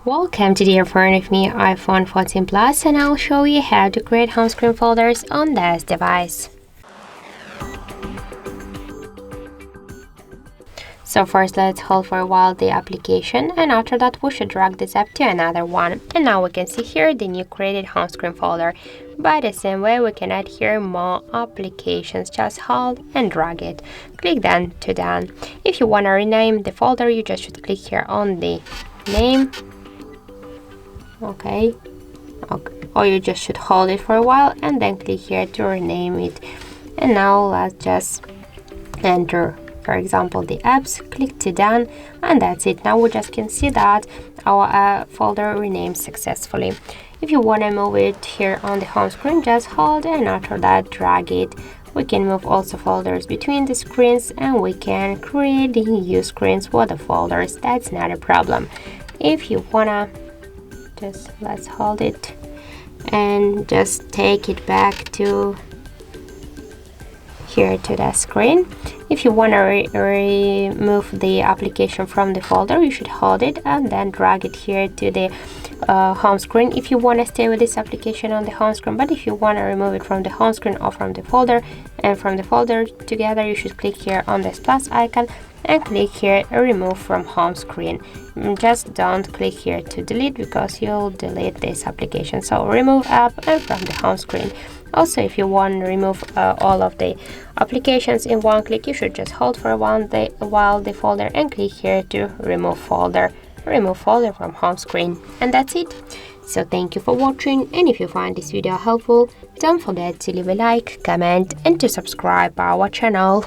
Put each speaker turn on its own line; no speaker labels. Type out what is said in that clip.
Welcome today in front of me iPhone 14 Plus, and I'll show you how to create home screen folders on this device. So first let's hold for a while the application, and after that we should drag this app to another one. And now we can see here the new created home screen folder. By the same way we can add here more applications. Just hold and drag it. Click done to done. If you want to rename the folder, you just should click here on the name. Okay, or you just should hold it for a while and then click here to rename it. And now let's just enter, for example, the apps, click to done, and that's it. Now we just can see that our folder renamed successfully. If you want to move it here on the home screen, just hold and after that drag it. We can move also folders between the screens, and we can create the new screens for the folders. That's not a problem. If you wanna let's hold it and just take it back to here to the screen. If you want to remove the application from the folder, you should hold it and then drag it here to the home screen if you want to stay with this application on the home screen. But if you want to remove it from the home screen or from the folder and from the folder together, you should click here on this plus icon and click here remove from home screen. Just don't click here to delete because you'll delete this application. So remove app and from the home screen. Also, if you want to remove all of the applications in one click, you should just hold for a while the folder and click here to remove folder from home screen. And that's it. So thank you for watching, and if you find this video helpful, don't forget to leave a like, comment and to subscribe our channel.